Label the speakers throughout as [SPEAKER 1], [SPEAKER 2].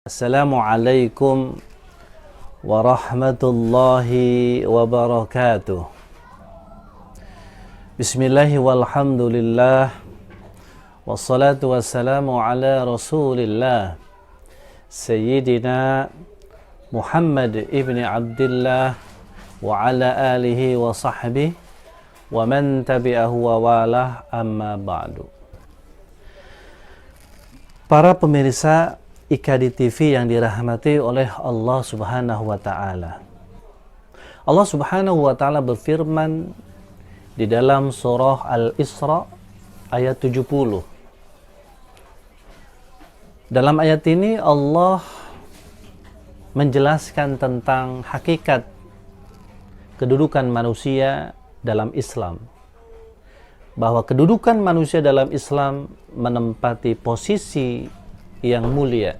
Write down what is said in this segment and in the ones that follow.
[SPEAKER 1] Assalamualaikum warahmatullahi wabarakatuh. Bismillahi walhamdulillah, wassalatu wassalamu ala rasulillah Sayyidina Muhammad ibn Abdullah wa ala alihi wa sahbihi wa man tabi'ahu wa walah, amma ba'du. Para pemirsa IKADI TV yang dirahmati oleh Allah Subhanahu wa Ta'ala. Allah Subhanahu wa Ta'ala berfirman di dalam surah Al-Isra ayat 70. Dalam ayat ini Allah menjelaskan tentang hakikat kedudukan manusia dalam Islam. Bahwa kedudukan manusia dalam Islam menempati posisi yang mulia.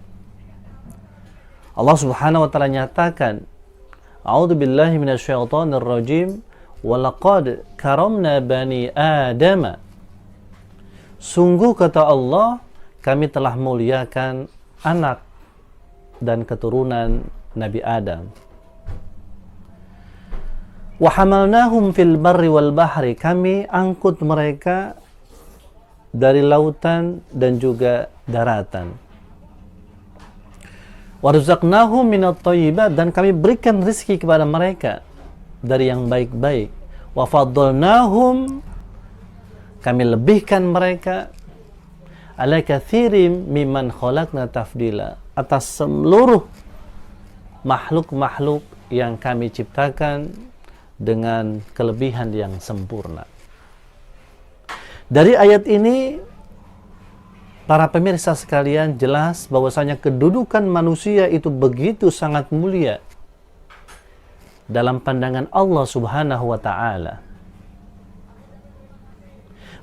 [SPEAKER 1] Allah Subhanahu wa Ta'ala nyatakan, A'udzu billahi minasyaitonir rajim, wa laqad karamna bani Adam. Sungguh kata Allah, kami telah muliakan anak dan keturunan Nabi Adam. Wa hamalnahum fil barri wal bahri, kami angkut mereka dari lautan dan juga daratan. Warzaqnahum minat thayyibat, dan kami berikan rezeki kepada mereka dari yang baik-baik. Wa faddalnahum, kami lebihkan mereka ala katsirin mimman khalaqna tafdila, atas seluruh makhluk-makhluk yang kami ciptakan dengan kelebihan yang sempurna. Dari ayat ini, para pemirsa sekalian, jelas bahwasanya kedudukan manusia itu begitu sangat mulia dalam pandangan Allah Subhanahu wa Ta'ala.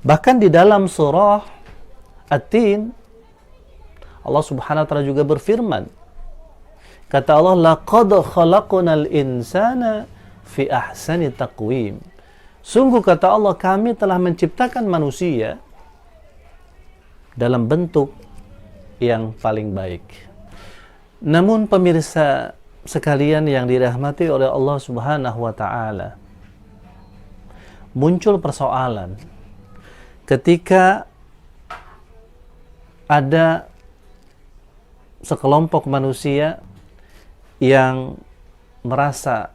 [SPEAKER 1] Bahkan di dalam surah At-Tin, Allah Subhanahu wa Ta'ala juga berfirman, kata Allah, laqad khalaqnal insana fi ahsani taqwim. Sungguh kata Allah, kami telah menciptakan manusia dalam bentuk yang paling baik. Namun pemirsa sekalian yang dirahmati oleh Allah Subhanahu wa Ta'ala, muncul persoalan ketika ada sekelompok manusia yang merasa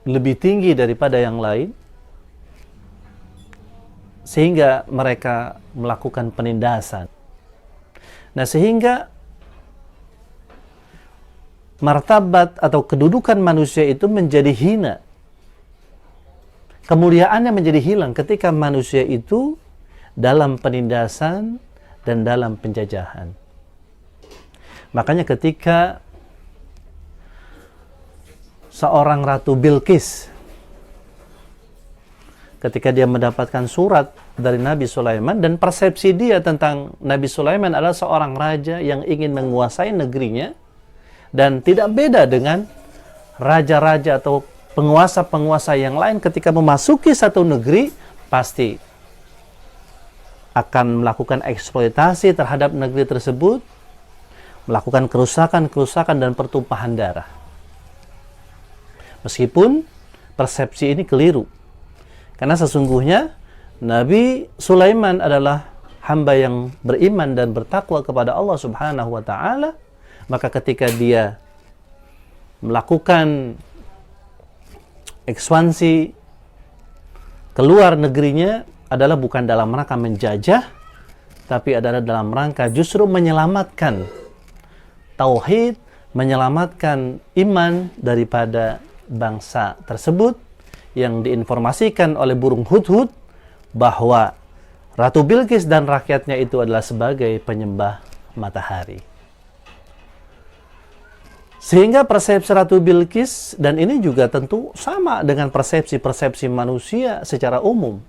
[SPEAKER 1] lebih tinggi daripada yang lain, sehingga mereka melakukan penindasan. Nah, sehingga martabat atau kedudukan manusia itu menjadi hina. Kemuliaannya menjadi hilang ketika manusia itu dalam penindasan dan dalam penjajahan. Makanya ketika seorang Ratu Bilqis, ketika dia mendapatkan surat dari Nabi Sulaiman, dan persepsi dia tentang Nabi Sulaiman adalah seorang raja yang ingin menguasai negerinya, dan tidak beda dengan raja-raja atau penguasa-penguasa yang lain, ketika memasuki satu negeri pasti akan melakukan eksploitasi terhadap negeri tersebut, melakukan kerusakan-kerusakan dan pertumpahan darah. Meskipun persepsi ini keliru, karena sesungguhnya Nabi Sulaiman adalah hamba yang beriman dan bertakwa kepada Allah Subhanahu wa Ta'ala. Maka ketika dia melakukan ekspansi keluar negerinya adalah bukan dalam rangka menjajah, tapi adalah dalam rangka justru menyelamatkan tauhid, menyelamatkan iman daripada bangsa tersebut, yang diinformasikan oleh burung hudhud bahwa Ratu Bilqis dan rakyatnya itu adalah sebagai penyembah matahari. Sehingga persepsi Ratu Bilqis, dan ini juga tentu sama dengan persepsi-persepsi manusia secara umum,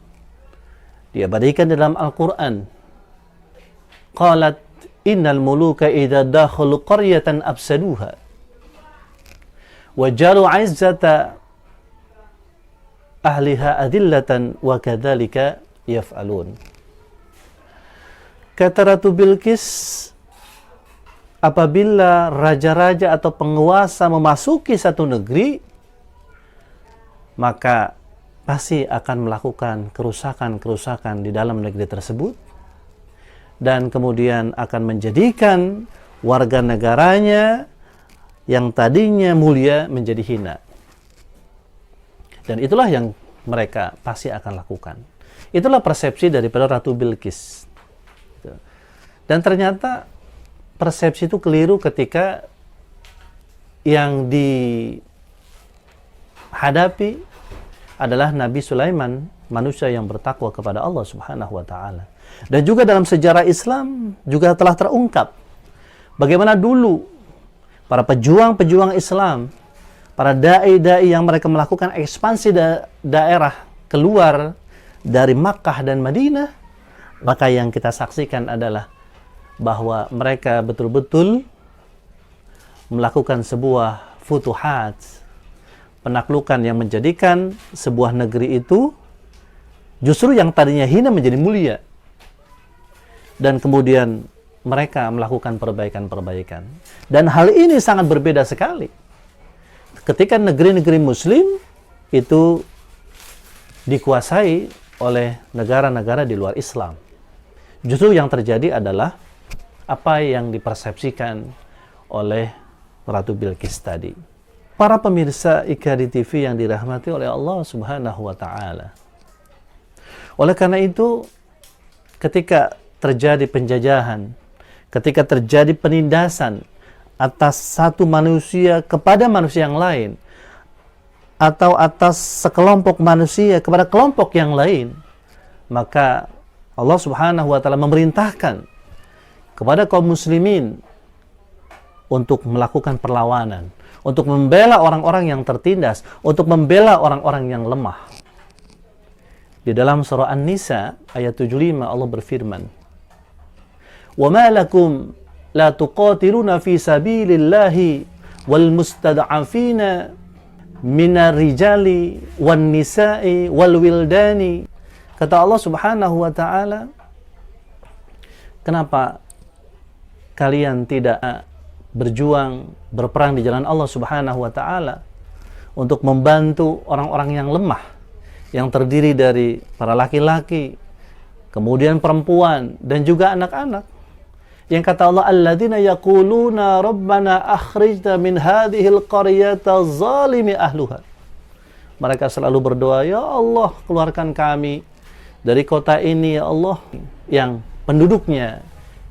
[SPEAKER 1] diabadikan dalam Al-Quran. Qalat innal muluka idza dakhalu qaryatan afsaduha wa jalu 'izzata ahliha adillatan wa kadzalika yaf'alun. Kata Ratu Bilqis, apabila raja-raja atau penguasa memasuki satu negeri, maka pasti akan melakukan kerusakan-kerusakan di dalam negeri tersebut, dan kemudian akan menjadikan warga negaranya yang tadinya mulia menjadi hina. Dan itulah yang mereka pasti akan lakukan. Itulah persepsi daripada Ratu Bilqis. Dan ternyata persepsi itu keliru ketika yang dihadapi adalah Nabi Sulaiman, manusia yang bertakwa kepada Allah Subhanahu wa taala. Dan juga dalam sejarah Islam juga telah terungkap bagaimana dulu para pejuang-pejuang Islam, para dai-dai yang mereka melakukan ekspansi daerah keluar dari Makkah dan Madinah, maka yang kita saksikan adalah bahwa mereka betul-betul melakukan sebuah futuhat, penaklukan yang menjadikan sebuah negeri itu justru yang tadinya hina menjadi mulia. Dan kemudian mereka melakukan perbaikan-perbaikan. Dan hal ini sangat berbeda sekali ketika negeri-negeri Muslim itu dikuasai oleh negara-negara di luar Islam. Justru yang terjadi adalah apa yang dipersepsikan oleh Ratu Bilqis tadi. Para pemirsa IKRI TV yang dirahmati oleh Allah Subhanahu wa taala. Oleh karena itu, ketika terjadi penjajahan, ketika terjadi penindasan atas satu manusia kepada manusia yang lain, atau atas sekelompok manusia kepada kelompok yang lain, maka Allah Subhanahu wa taala memerintahkan kepada kaum muslimin untuk melakukan perlawanan, untuk membela orang-orang yang tertindas, untuk membela orang-orang yang lemah. Di dalam surah An-Nisa ayat 75 Allah berfirman, "Wa ma lakum la tuqatiluna fi sabilillahi wal mustad'afina minar rijali wan nisa'i wal wildani." Kata Allah Subhanahu wa taala, kenapa kalian tidak berjuang, berperang di jalan Allah Subhanahu wa taala untuk membantu orang-orang yang lemah, yang terdiri dari para laki-laki, kemudian perempuan dan juga anak-anak. Yang kata Allah, alladzina yaquluna rabbana akhrijna min hadhil qaryata zalimi ahluha. Mereka selalu berdoa, ya Allah, keluarkan kami dari kota ini, ya Allah, yang penduduknya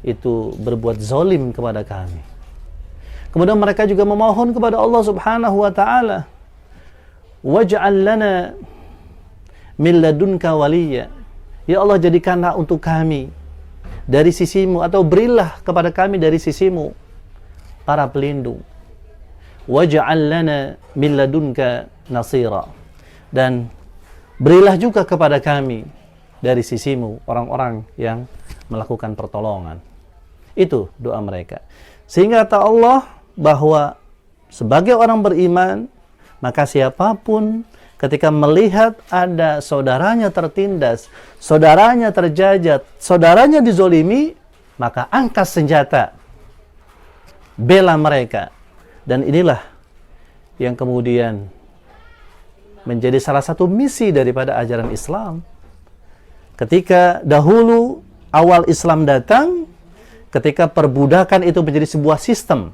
[SPEAKER 1] itu berbuat zalim kepada kami. Kemudian mereka juga memohon kepada Allah Subhanahu wa taala, waj'al lana min ladunka waliya. Ya Allah, jadikanlah untuk kami dari sisimu, atau berilah kepada kami dari sisimu para pelindung. Waj'al lana min ladunka nasira. Dan berilah juga kepada kami dari sisimu orang-orang yang melakukan pertolongan. Itu doa mereka. Sehingga kata Allah bahwa sebagai orang beriman, maka siapapun ketika melihat ada saudaranya tertindas, saudaranya terjajat, saudaranya dizolimi, maka angkat senjata, bela mereka. Dan inilah yang kemudian menjadi salah satu misi daripada ajaran Islam. Ketika dahulu awal Islam datang, ketika perbudakan itu menjadi sebuah sistem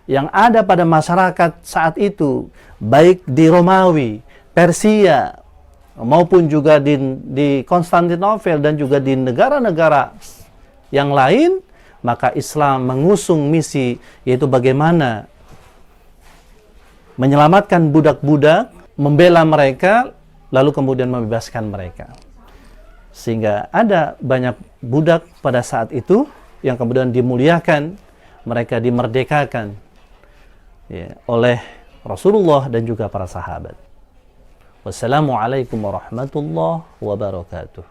[SPEAKER 1] yang ada pada masyarakat saat itu, baik di Romawi, Persia, maupun juga di Konstantinopel dan juga di negara-negara yang lain, maka Islam mengusung misi, yaitu bagaimana menyelamatkan budak-budak, membela mereka, lalu kemudian membebaskan mereka. Sehingga ada banyak budak pada saat itu yang kemudian dimuliakan, mereka dimerdekakan ya, oleh Rasulullah dan juga para sahabat. Wassalamualaikum warahmatullahi wabarakatuh.